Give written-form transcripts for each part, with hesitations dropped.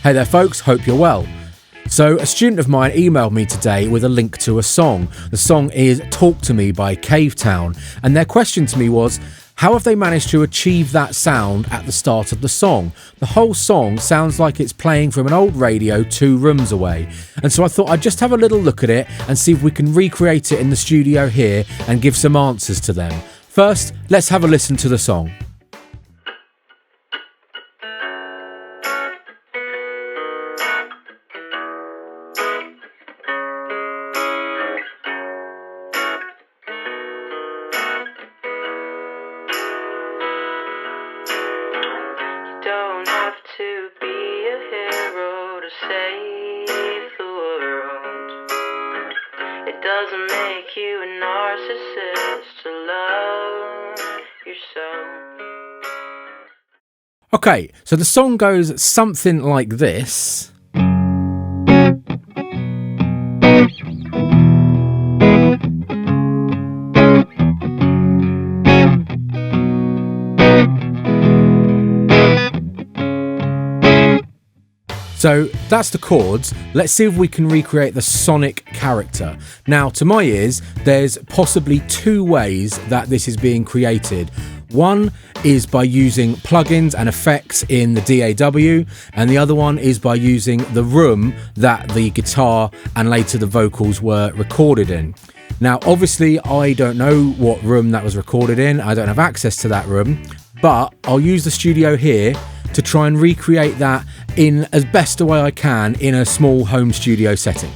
Hey there folks, hope you're well. So a student of mine emailed me today with a link to a song. The song is Talk to Me by Cavetown, and their question to me was, how have they managed to achieve that sound at the start of the song? The whole song sounds like it's playing from an old radio 2 rooms away. And so I thought I'd just have a little look at it and see if we can recreate it in the studio here and give some answers to them. First, let's have a listen to the song. Don't have to be a hero to save the world. It doesn't make you a narcissist to love yourself. Okay, so the song goes something like this. So that's the chords. Let's see if we can recreate the sonic character. Now, to my ears, there's possibly 2 ways that this is being created. One is by using plugins and effects in the DAW, and the other one is by using the room that the guitar and later the vocals were recorded in. Now, obviously, I don't know what room that was recorded in. I don't have access to that room, but I'll use the studio here to try and recreate that in as best a way I can in a small home studio setting.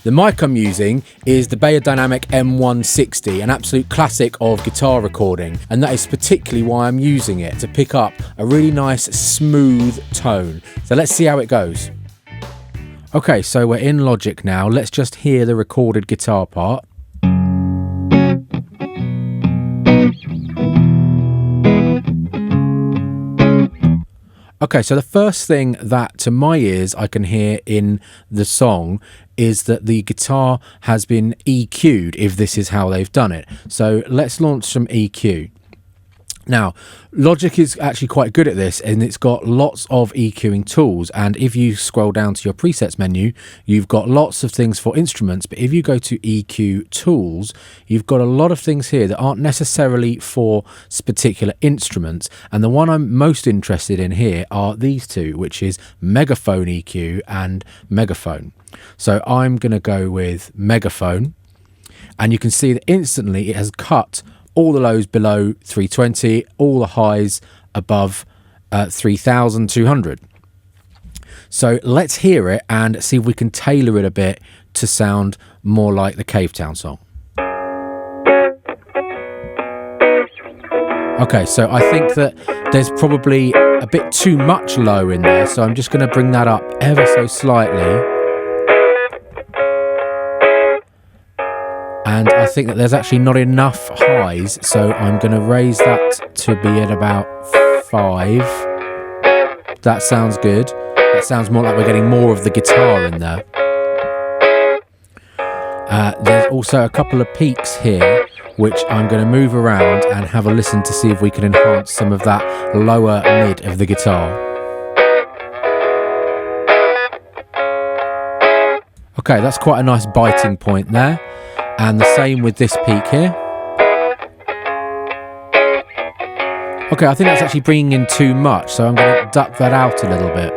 The mic I'm using is the Beyerdynamic M160, an absolute classic of guitar recording, and that is particularly why I'm using it, to pick up a really nice smooth tone. So let's see how it goes. Okay, so we're in Logic now. Let's just hear the recorded guitar part. Okay, so the first thing that to my ears I can hear in the song is that the guitar has been EQ'd, if this is how they've done it. So let's launch some EQ. Now, Logic is actually quite good at this, and it's got lots of EQing tools, and if you scroll down to your presets menu, you've got lots of things for instruments, but if you go to EQ tools, you've got a lot of things here that aren't necessarily for particular instruments, and the one I'm most interested in here are these 2, which is Megaphone EQ and Megaphone. So I'm going to go with Megaphone, and you can see that instantly it has cut all the lows below 320, all the highs above 3,200. So let's hear it and see if we can tailor it a bit to sound more like the Cavetown song. Okay, so I think that there's probably a bit too much low in there, so I'm just going to bring that up ever so slightly. And I think that there's actually not enough highs, so I'm going to raise that to be at about 5. That sounds good. That sounds more like we're getting more of the guitar in there. There's also a couple of peaks here, which I'm going to move around and have a listen to see if we can enhance some of that lower mid of the guitar. Okay, that's quite a nice biting point there. And the same with this peak here. Okay, I think that's actually bringing in too much, so I'm going to duck that out a little bit.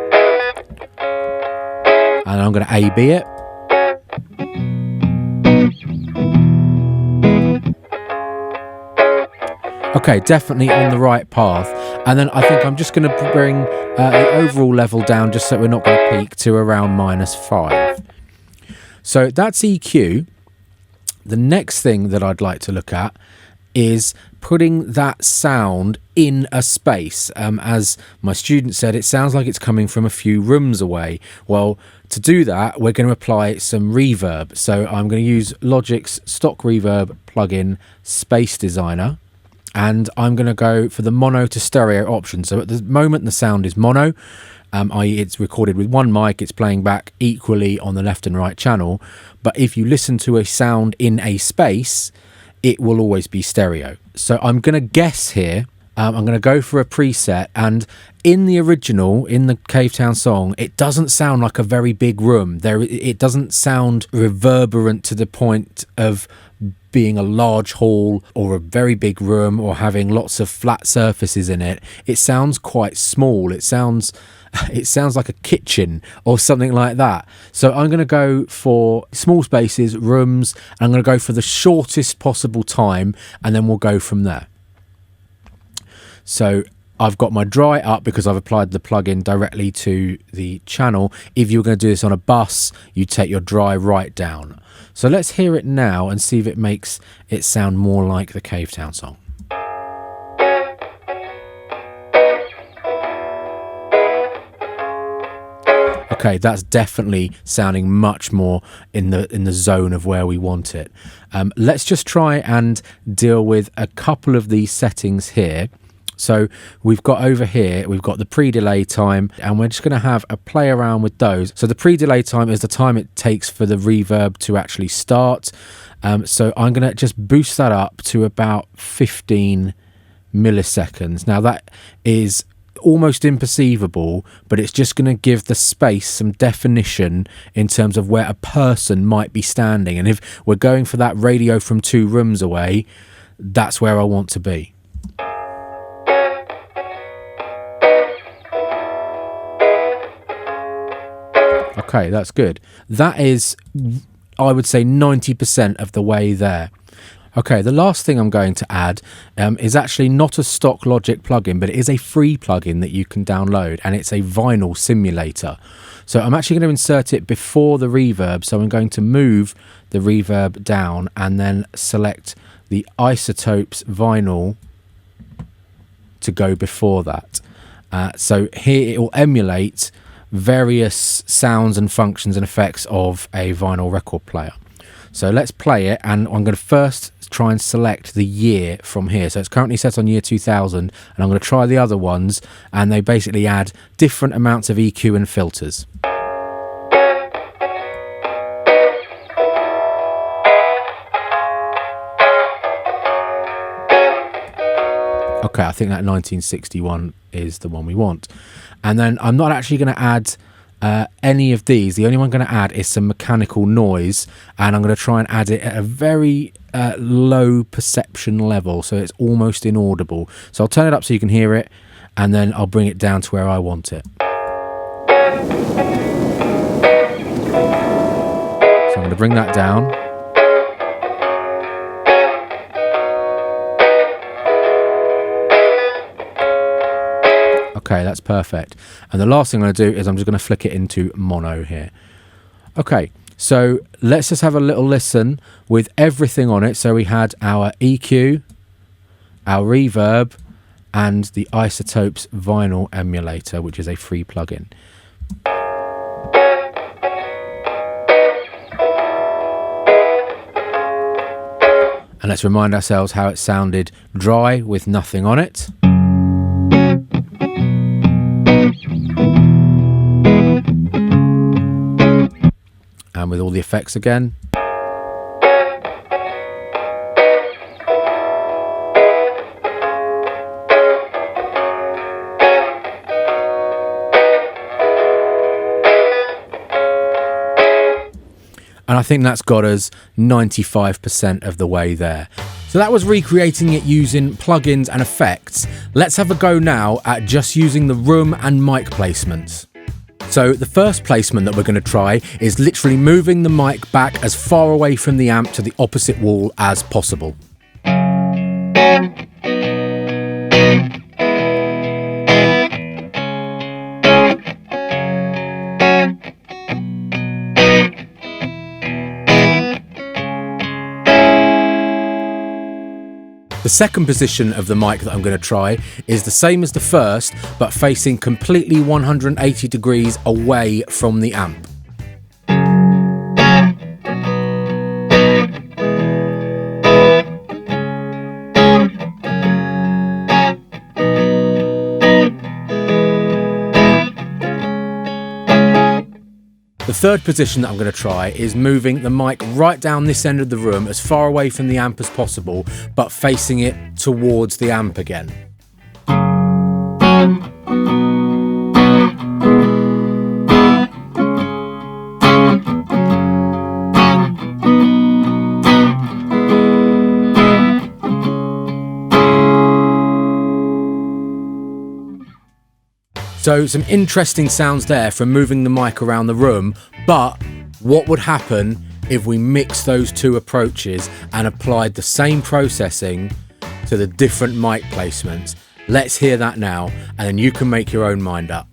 And I'm going to A-B it. Okay, definitely on the right path. And then I think I'm just going to bring the overall level down just so we're not going to peak to around -5. So that's EQ. The next thing that I'd like to look at is putting that sound in a space. As my student said, it sounds like it's coming from a few rooms away. Well, to do that, we're going to apply some reverb. So I'm going to use Logic's stock reverb plugin, Space Designer, and I'm going to go for the mono to stereo option. So at the moment, the sound is mono. i.e. it's recorded with one mic, it's playing back equally on the left and right channel. But if you listen to a sound in a space, it will always be stereo. So I'm going to guess here, I'm going to go for a preset, and in the original, in the Cavetown song, it doesn't sound like a very big room. It doesn't sound reverberant to the point of being a large hall or a very big room or having lots of flat surfaces in it. It sounds quite small. It sounds like a kitchen or something like that. So I'm going to go for small spaces, rooms, and I'm going to go for the shortest possible time, and then we'll go from there. So I've got my dry up because I've applied the plugin directly to the channel. If you're going to do this on a bus, you take your dry right down. So let's hear it now and see if it makes it sound more like the Cavetown song. Okay, that's definitely sounding much more in the zone of where we want it. Let's just try and deal with a couple of these settings here. So we've got over here, we've got the pre-delay time, and we're just going to have a play around with those. So the pre-delay time is the time it takes for the reverb to actually start. So I'm going to just boost that up to about 15 milliseconds. Now that is almost imperceivable, but it's just going to give the space some definition in terms of where a person might be standing. And if we're going for that radio from 2 rooms away, that's where I want to be. Okay, that's good. That is, I would say, 90% of the way there. Okay, the last thing I'm going to add is actually not a stock Logic plugin, but it is a free plugin that you can download, and it's a vinyl simulator. So I'm actually going to insert it before the reverb. So I'm going to move the reverb down and then select the Isotopes vinyl to go before that. So here it will emulate various sounds and functions and effects of a vinyl record player. So let's play it, and I'm going to first try and select the year from here. So it's currently set on year 2000, and I'm going to try the other ones, and they basically add different amounts of EQ and filters. Okay, I think that 1961 is the one we want. And then I'm not actually going to add any of these. The only one I'm going to add is some mechanical noise, and I'm going to try and add it at a very low perception level, so it's almost inaudible. So I'll turn it up so you can hear it, and then I'll bring it down to where I want it. So I'm going to bring that down. Okay, that's perfect. And the last thing I'm going to do is I'm just going to flick it into mono here. Okay, so let's just have a little listen with everything on it. So we had our EQ, our reverb, and the Isotopes vinyl emulator, which is a free plugin. And let's remind ourselves how it sounded dry with nothing on it. And with all the effects again. And I think that's got us 95% of the way there. So that was recreating it using plugins and effects. Let's have a go now at just using the room and mic placements. So the first placement that we're going to try is literally moving the mic back as far away from the amp to the opposite wall as possible. The second position of the mic that I'm going to try is the same as the first, but facing completely 180 degrees away from the amp. The third position that I'm going to try is moving the mic right down this end of the room as far away from the amp as possible, but facing it towards the amp again. So some interesting sounds there from moving the mic around the room, but what would happen if we mixed those two approaches and applied the same processing to the different mic placements? Let's hear that now, and then you can make your own mind up.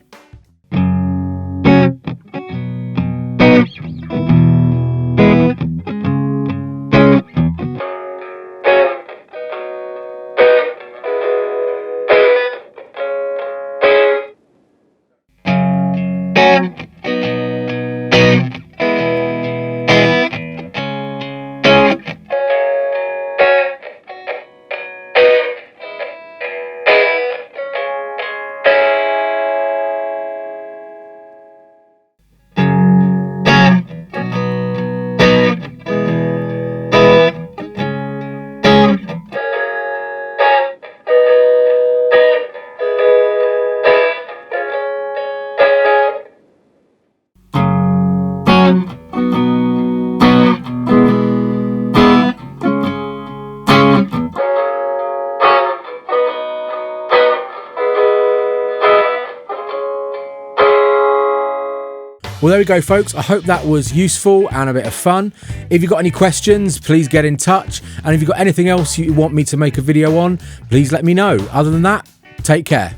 Well, there we go, folks. I hope that was useful and a bit of fun. If you've got any questions, please get in touch. And if you've got anything else you want me to make a video on, please let me know. Other than that, take care.